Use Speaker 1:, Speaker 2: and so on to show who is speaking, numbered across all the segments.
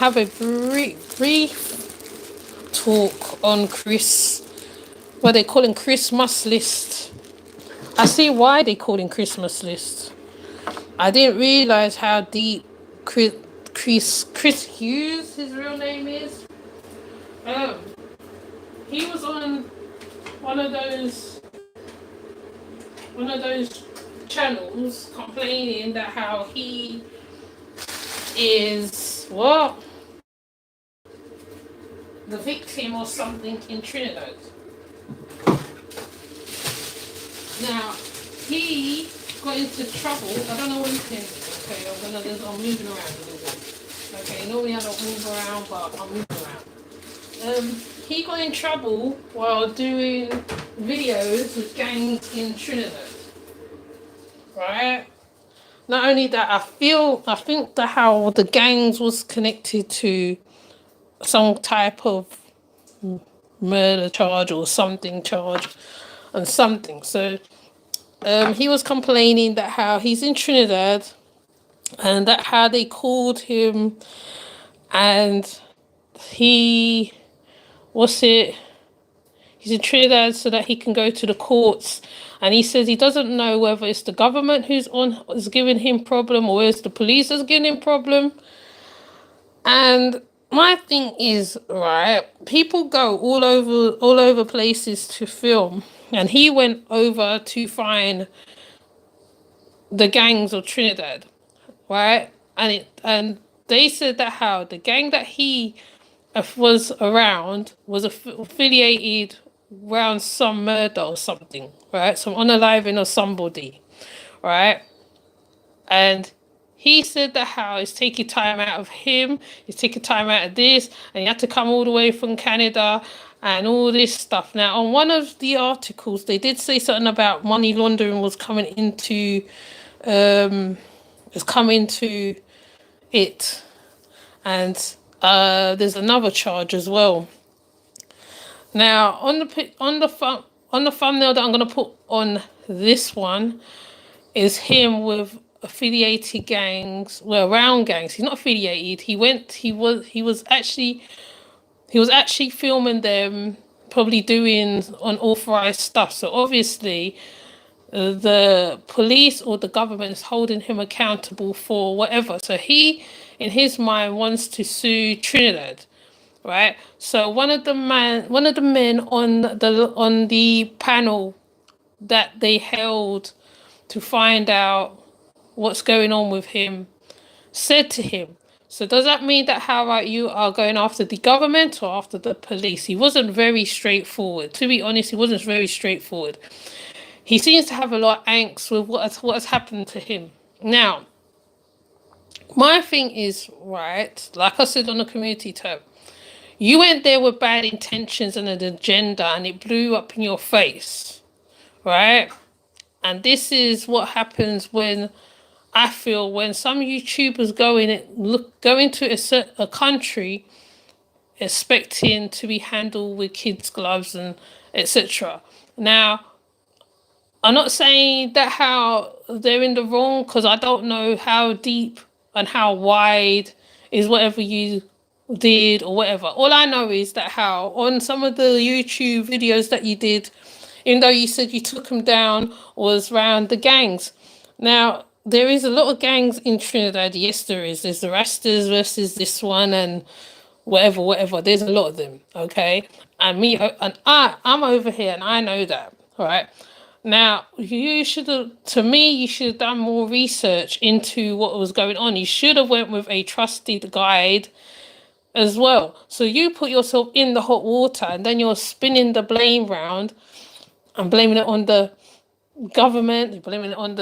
Speaker 1: have a brief talk on what they call him Christmas list. I see why they call him Christmas list. I didn't realize how deep Chris Hughes, his real name is. Um, he was on one of those one of those channels complaining that how he is the victim or something in Trinidad. Now he got into trouble. I don't know anything. Okay, I'm moving around a little bit. Okay, normally I don't move around, but I'm moving around. He got in trouble while doing videos with gangs in Trinidad. Right? Not only that, I think that how the gangs was connected to some type of murder charge or something charge and something. So he was complaining that how he's in Trinidad and that how they called him and he he's in Trinidad so that he can go to the courts, and he says he doesn't know whether it's the government is giving him problem or it's the police that's giving him problem. And my thing is, right, people go all over places to film, and he went over to find the gangs of Trinidad, right? And they said that how the gang that he was around was affiliated around some murder or something, right? Some unaliving of somebody, right? And he said that how it's taking time out of him, it's taking time out of this, and he had to come all the way from Canada and all this stuff. Now, on one of the articles, they did say something about money laundering was coming into it, and there's another charge as well. Now, on the thumbnail that I'm gonna put on this one is him with affiliated gangs, well, around gangs. He's not affiliated. He was actually filming them, probably doing unauthorized stuff. So obviously, the police or the government is holding him accountable for whatever. So he, in his mind, wants to sue Trinidad, right? So one of the men on the panel that they held to find out what's going on with him said to him, so does that mean that how about you are going after the government or after the police? He wasn't very straightforward. To be honest, he wasn't very straightforward. He seems to have a lot of angst with what has happened to him. Now, my thing is, right, like I said on the community tab, you went there with bad intentions and an agenda and it blew up in your face, right? And this is what happens when I feel when some YouTubers go into a country expecting to be handled with kids' gloves and etc. Now, I'm not saying that how they're in the wrong because I don't know how deep and how wide is whatever you did or whatever. All I know is that how on some of the YouTube videos that you did, even though you said you took them down, was around the gangs. Now, there is a lot of gangs in Trinidad. Yes, there is. There's the Rastas versus this one and whatever. There's a lot of them, okay? I'm over here and I know that, all right? Now, you should have, to me, you should have done more research into what was going on. You should have went with a trusted guide as well. So you put yourself in the hot water and then you're spinning the blame round and blaming it on the government, you're blaming it on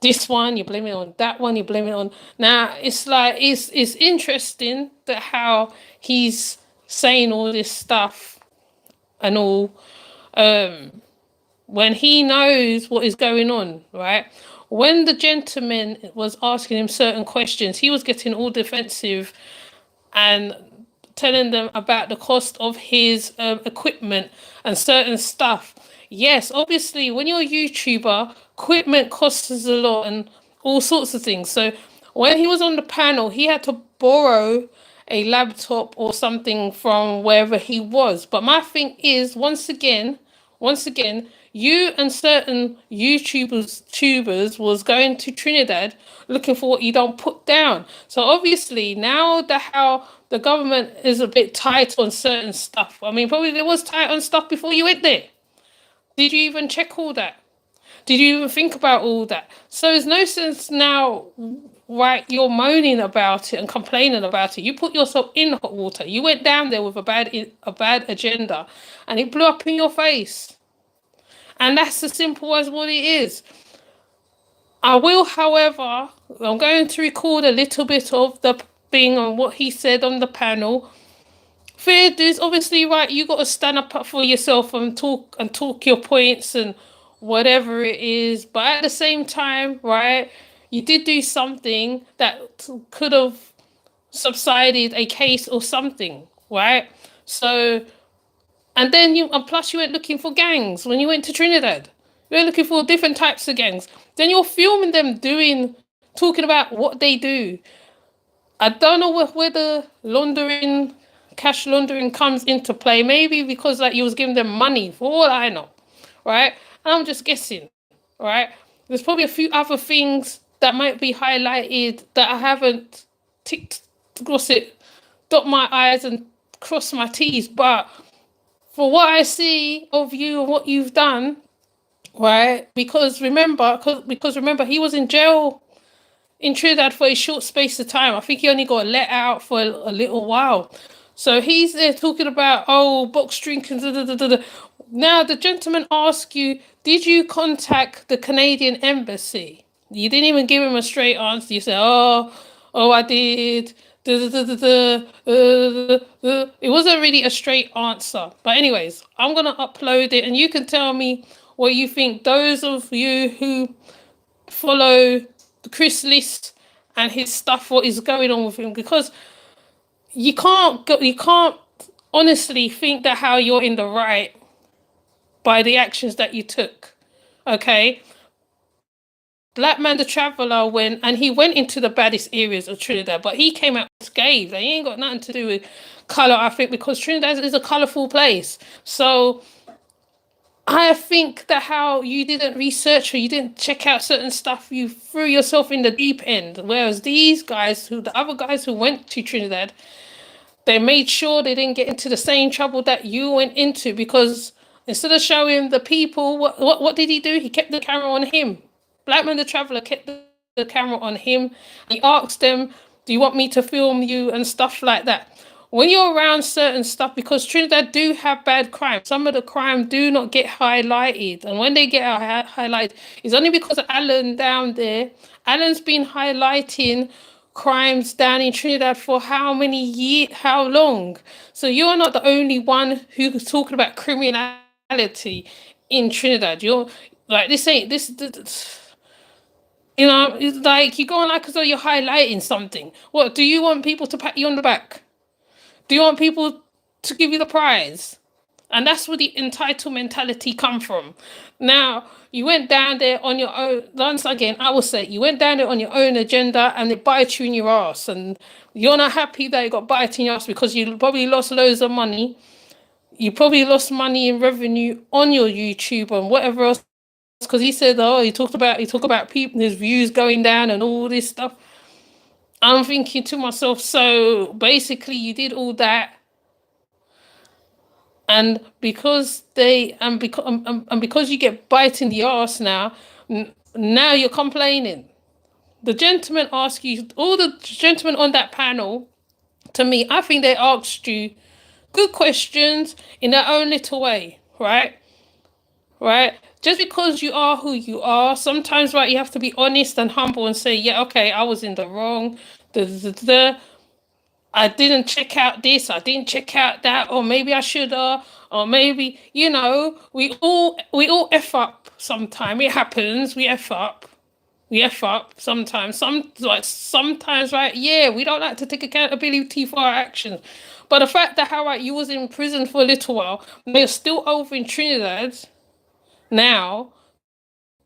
Speaker 1: this one, you're blaming it on that one, you're blaming it on... Now, it's like, it's interesting that how he's saying all this stuff and all, when he knows what is going on, right? When the gentleman was asking him certain questions, he was getting all defensive and telling them about the cost of his equipment and certain stuff. Yes, obviously, when you're a YouTuber, equipment costs us a lot and all sorts of things. So when he was on the panel, he had to borrow a laptop or something from wherever he was. But my thing is, once again, you and certain tubers was going to Trinidad looking for what you don't put down. So obviously now that how the government is a bit tight on certain stuff. I mean, probably it was tight on stuff before you went there. Did you even check all that? Did you even think about all that? So there's no sense now, right? You're moaning about it and complaining about it. You put yourself in hot water. You went down there with a bad agenda, and it blew up in your face. And that's as simple as what it is. I will, however, I'm going to record a little bit of the thing on what he said on the panel. Fair dues, obviously, right? You got to stand up for yourself and talk your points and whatever it is. But at the same time, right, you did do something that could have subsided a case or something, right? So, and then and plus you went looking for gangs when you went to Trinidad. You were looking for different types of gangs. Then you're filming them talking about what they do. I don't know whether cash laundering comes into play. Maybe because like you was giving them money, for all I know, right? And I'm just guessing, right? There's probably a few other things that might be highlighted that I haven't ticked, cross it, dot my I's and cross my T's. But for what I see of you and what you've done, right? Because remember, he was in jail in Trinidad for a short space of time. I think he only got let out for a little while. So he's there talking about, oh, box drinking. Da, da, da, da, da. Now, the gentleman asked you, did you contact the Canadian embassy? You didn't even give him a straight answer. You said, I did. Da, da, da, da, da, It wasn't really a straight answer. But anyways, I'm going to upload it and you can tell me what you think. Those of you who follow Chris List and his stuff, what is going on with him, because you can't honestly think that how you're in the right by the actions that you took. Okay, Black Man the Traveller went into the baddest areas of Trinidad, but he came out unscathed. He ain't got nothing to do with color, I think, because Trinidad is a colorful place. So I think that how you didn't research or you didn't check out certain stuff, you threw yourself in the deep end. Whereas the other guys who went to Trinidad, they made sure they didn't get into the same trouble that you went into, because instead of showing the people, what did he do? He kept the camera on him. Black Man the Traveller kept the camera on him. He asked them, do you want me to film you and stuff like that? When you're around certain stuff, because Trinidad do have bad crime, some of the crime do not get highlighted. And when they get highlighted, it's only because of Alan down there. Alan's been highlighting crimes down in Trinidad for how many years, how long? So you're not the only one who's talking about criminality in Trinidad. You're like, this ain't this it's like you go on like as though you're highlighting something. What do you want people to pat you on the back? Do you want people to give you the prize? And that's where the entitled mentality come from. Now, you went down there on your own. Once again, I will say, you went down there on your own agenda and it bites you in your ass. And you're not happy that it got bite in your ass because you probably lost loads of money. You probably lost money in revenue on your YouTube and whatever else. Because he said, he talked about people, his views going down and all this stuff. I'm thinking to myself, so basically you did all that, and because you get bite in the arse now, now you're complaining. The gentleman asked you, all the gentlemen on that panel, to me, I think they asked you good questions in their own little way, right? Right? Just because you are who you are, sometimes, right, you have to be honest and humble and say, yeah, okay, I was in the wrong. I didn't check out this, I didn't check out that, or maybe I should have, or maybe, we all F up sometime. It happens, we F up. We F up sometimes. Sometimes, right? Yeah, we don't like to take accountability for our actions. But the fact that how right you was in prison for a little while, and you're still over in Trinidad now,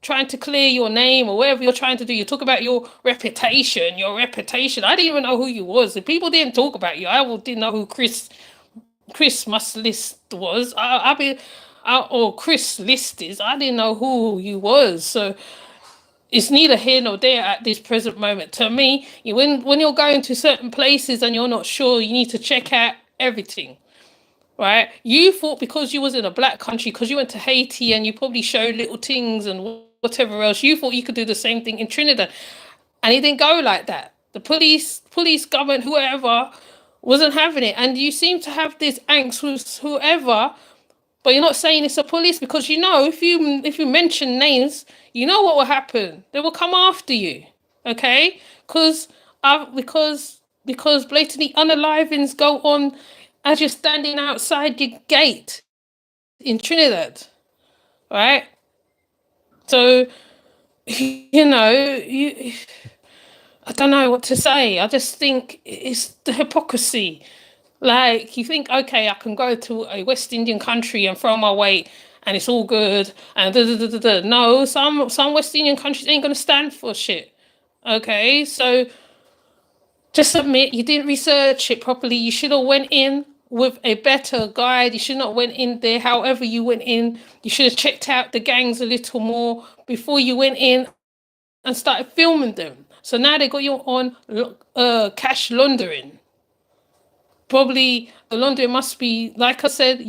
Speaker 1: trying to clear your name or whatever you're trying to do. You talk about your reputation, your reputation. I didn't even know who you was. If people didn't talk about you, I didn't know who Chris must list was. Or Chris list is. I didn't know who you was. So it's neither here nor there at this present moment. To me, when you're going to certain places and you're not sure, you need to check out everything. Right? You thought because you was in a black country, because you went to Haiti and you probably showed little things and whatever else, you thought you could do the same thing in Trinidad. And it didn't go like that. The police, government, whoever, wasn't having it. And you seem to have this angst with whoever, but you're not saying it's a police because you know if you mention names, you know what will happen. They will come after you. Okay? Because blatantly unalivings go on as you're standing outside your gate in Trinidad. Right? So I don't know what to say. I just think it's the hypocrisy. Like, you think, okay, I can go to a West Indian country and throw my weight and it's all good and da da da da da. No, some West Indian countries ain't gonna stand for shit. Okay, so just admit you didn't research it properly. You should have went in with a better guide. You should not went in there however you went in. You should have checked out the gangs a little more before you went in and started filming them. So now they got you on cash laundering. Probably the laundering must be, like I said,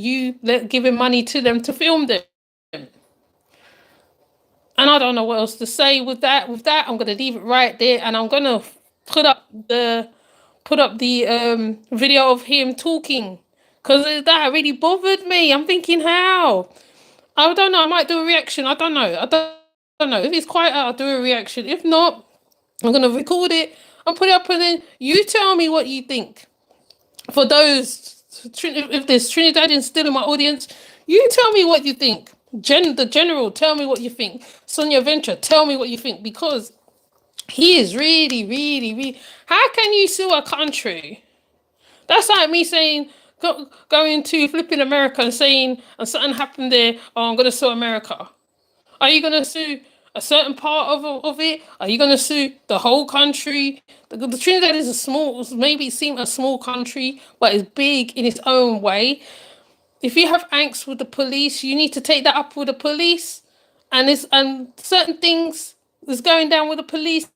Speaker 1: giving money to them to film them. And I don't know what else to say with that. With that, I'm gonna leave it right there, and I'm gonna put up the video of him talking because that really bothered me. I'm thinking, how? I don't know. I might do a reaction. I don't know. I don't know. If it's quiet, I'll do a reaction. If not, I'm gonna record it and put it up, and then you tell me what you think. For those, if there's Trinidadians still in my audience, you tell me what you think. The general, tell me what you think. Sonia Venture, tell me what you think, because he is really, really, really. How can you sue a country? That's like me saying, going to flipping America and saying, and something happened there, oh, I'm going to sue America. Are you going to sue a certain part of it? Are you going to sue the whole country? The Trinidad is maybe it seems a small country, but it's big in its own way. If you have angst with the police, you need to take that up with the police. And certain things is going down with the police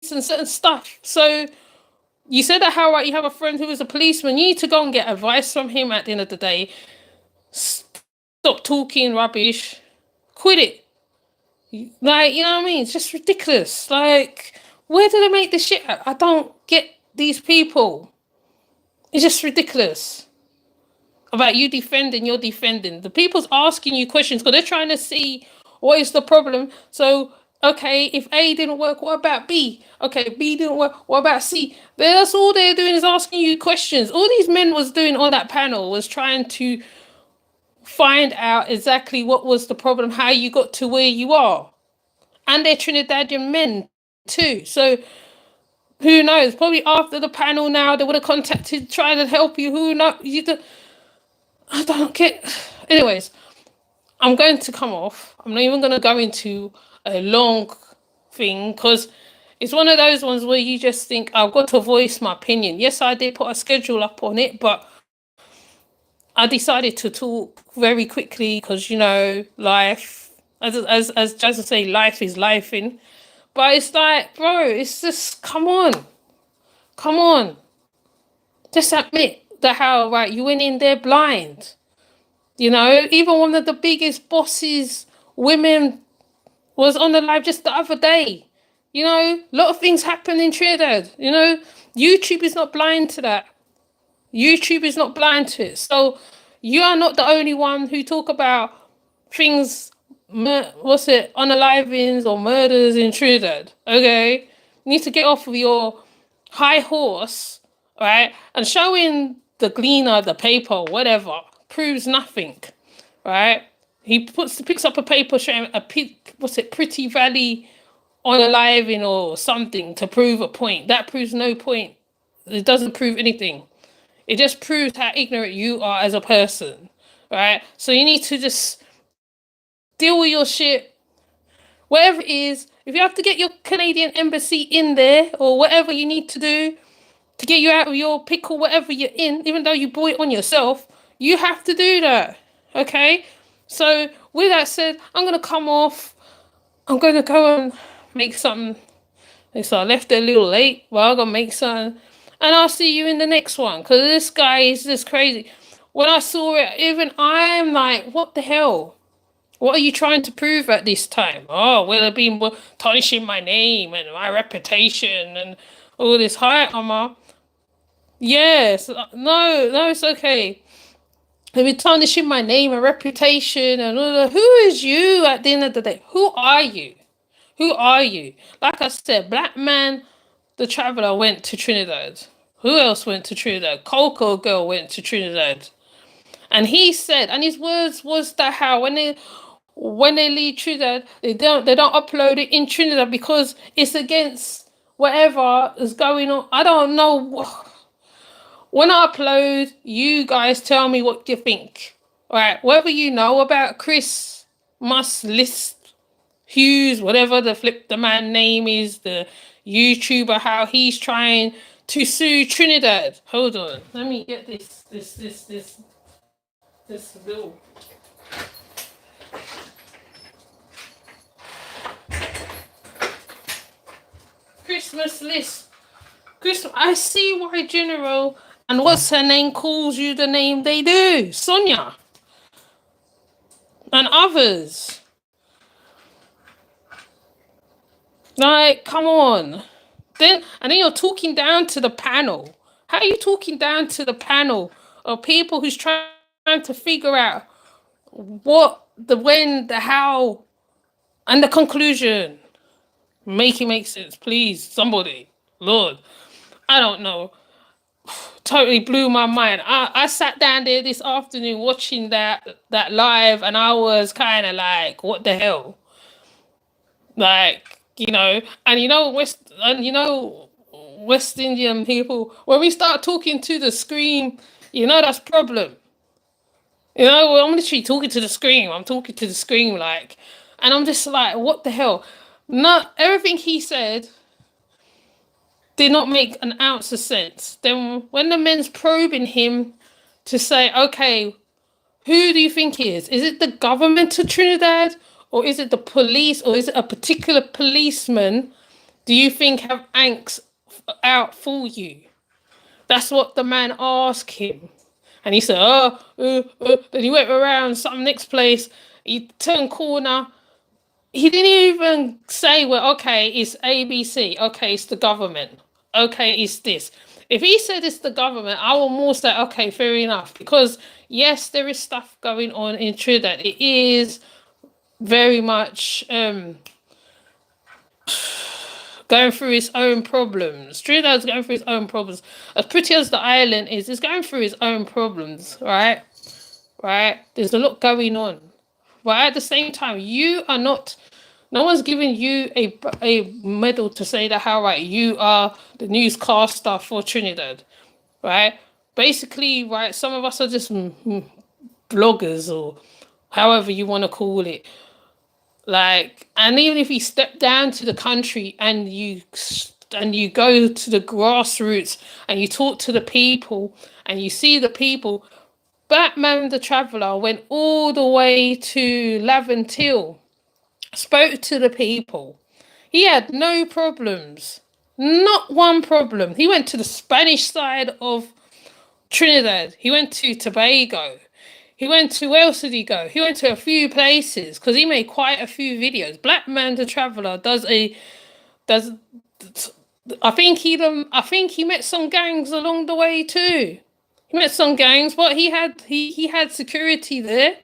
Speaker 1: and certain stuff. So you said that how right, you have a friend who is a policeman. You need to go and get advice from him at the end of the day. Stop talking rubbish. Quit it. Like, you know what I mean? It's just ridiculous. Like, where do they make this shit at? I don't get these people. It's just ridiculous. About you defending, you're defending. The people's asking you questions because they're trying to see what is the problem. So, okay, if A didn't work, what about B? Okay, B didn't work, what about C? That's all they're doing is asking you questions. All these men was doing on that panel was trying to find out exactly what was the problem, how you got to where you are. And they're Trinidadian men too. So who knows? Probably after the panel now, they would have contacted, trying to help you. Who knows? I don't get. Anyways, I'm going to come off. I'm not even going to go into a long thing because it's one of those ones where you just think, I've got to voice my opinion. Yes, I did put a schedule up on it, but I decided to talk very quickly because, life, as Jazz say, life is lifing. But it's like, bro, it's just, come on. Just admit that how, right, you went in there blind. Even one of the biggest bosses, women, was on the live just the other day. A lot of things happen in Trinidad. YouTube is not blind to that. YouTube is not blind to it. So you are not the only one who talk about things, unalivings or murders in Trinidad. Okay? You need to get off of your high horse, right? And showing the gleaner, the paper, whatever, proves nothing, right? He picks up a paper showing Pretty Valley unaliving or something to prove a point. That proves no point. It doesn't prove anything. It just proves how ignorant you are as a person, right? So you need to just deal with your shit whatever it is, if you have to get your Canadian embassy in there or whatever you need to do to get you out of your pickle, whatever you're in, even though you brought it on yourself, you have to do that. Okay? So, with that said, I'm going to come off. I'm going to go and make something. So I left it a little late, but I'm going to make something. And I'll see you in the next one. Because this guy is just crazy. When I saw it, even I'm like, what the hell? What are you trying to prove at this time? Oh, well, they've been tarnishing my name and my reputation and all this. Hi, Amma. Yes. No, it's okay. They've been tarnishing my name and reputation and all that. Who is you at the end of the day? Who are you? Who are you? Like I said, Black Man, the Traveler, went to Trinidad. Who else went to Trinidad? Coco Girl went to Trinidad. And he said, and his words was that how when they leave Trinidad, they don't upload it in Trinidad because it's against whatever is going on. I don't know. When I upload, you guys tell me what you think. All right, whatever you know about Chris List Hughes, whatever the man name is, the YouTuber, how he's trying to sue Trinidad. Hold on, let me get this bill. Christmas list. Christmas. I see why General and what's her name calls you the name they do. Sonia. And others. Like, come on. Then you're talking down to the panel. How are you talking down to the panel of people who's trying to figure out what, the when, the how, and the conclusion? Make it make sense, please. Somebody. Lord. I don't know. Totally blew my mind. I sat down there this afternoon watching that live and I was kind of like, what the hell? Like, West Indian people, when we start talking to the screen, that's problem. Well, I'm literally talking to the screen. I'm talking to the screen, like, and I'm just like, what the hell? Not everything he said did not make an ounce of sense. Then when the men's probing him to say, okay, who do you think it is? Is it the government of Trinidad? Or is it the police? Or is it a particular policeman do you think have angst out for you? That's what the man asked him. And he said, then he went around some next place. He turned corner. He didn't even say, well, okay, it's ABC. Okay, it's the government. Okay, it's this. If he said it's the government, I will more say, okay, fair enough. Because, yes, there is stuff going on in Trinidad. It is very much going through its own problems. Trinidad's going through its own problems. As pretty as the island is, it's going through its own problems, right? Right? There's a lot going on. But at the same time, no one's giving you a medal to say that how right you are the newscaster for Trinidad, right? Basically, right, some of us are just bloggers or however you want to call it. Like, and even if you step down to the country and you go to the grassroots and you talk to the people and you see the people, Batman the Traveller went all the way to Laventille, spoke to the people. He had no problems, not one problem. He went to the Spanish side of Trinidad. He went to Tobago. He went to, where else did he go? He went to a few places because he made quite a few videos. Black Man the Traveller does. I think he met some gangs along the way too. He met some gangs, but he had security there.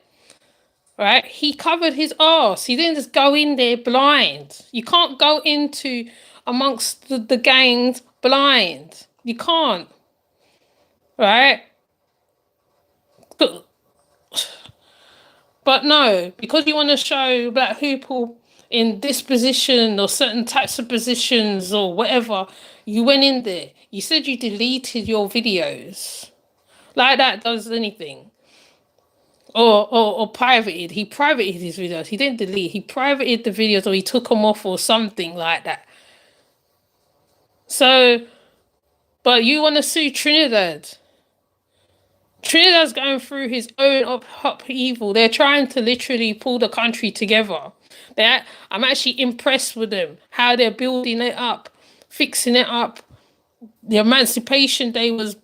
Speaker 1: Right? He covered his arse. He didn't just go in there blind. You can't go into amongst the gangs blind. You can't. Right? But no, because you want to show black people in this position or certain types of positions or whatever, you went in there. You said you deleted your videos. Like that does anything. or privated. He privated his videos. He didn't delete. He privated the videos, or he took them off, or something like that. So, but you want to sue Trinidad? Trinidad's going through his own upheaval. They're trying to literally pull the country together. I'm actually impressed with them, how they're building it up, fixing it up. The Emancipation Day was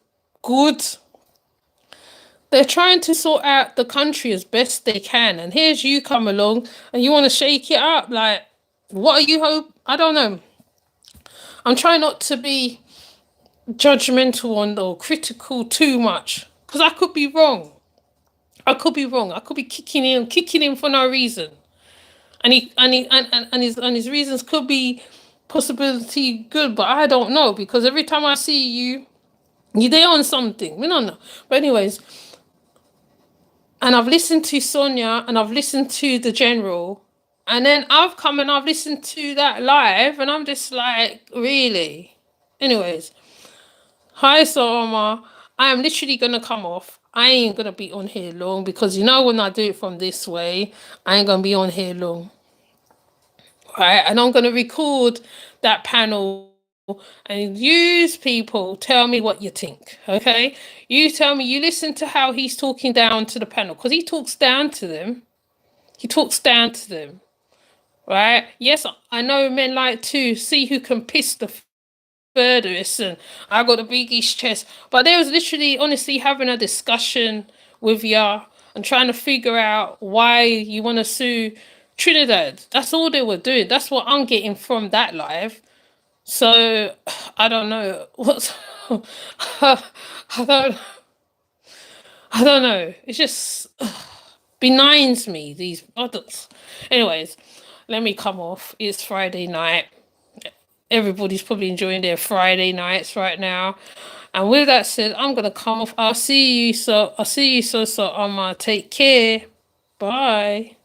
Speaker 1: good. They're trying to sort out the country as best they can. And here's you come along and you want to shake it up. Like, what are you hope? I don't know. I'm trying not to be judgmental on or critical too much, because I could be wrong. I could be wrong. I could be kicking him for no reason. And his reasons could be possibility good, but I don't know, because every time I see you, you're there on something. We don't know. But anyways, and I've listened to Sonia and I've listened to the general, and then I've come and I've listened to that live, and I'm just like, really? Anyways, hi Soma. I am literally gonna come off. I ain't gonna be on here long, because when I do it from this way, I ain't gonna be on here long. Right? And I'm gonna record that panel and use people tell me what you think. Okay? You tell me, you listen to how he's talking down to the panel, because he talks down to them. He talks down to them. Right? Yes, I know men like to see who can piss the furthest, and I got the biggest chest. But they was literally, honestly, having a discussion with ya and trying to figure out why you want to sue Trinidad. That's all they were doing. That's what I'm getting from that live. So I don't know what's. I don't. I don't know. It's just benigns me, these adults. Anyways, let me come off. It's Friday night. Everybody's probably enjoying their Friday nights right now. And with that said, I'm gonna come off. I'll see you so. Take care. Bye.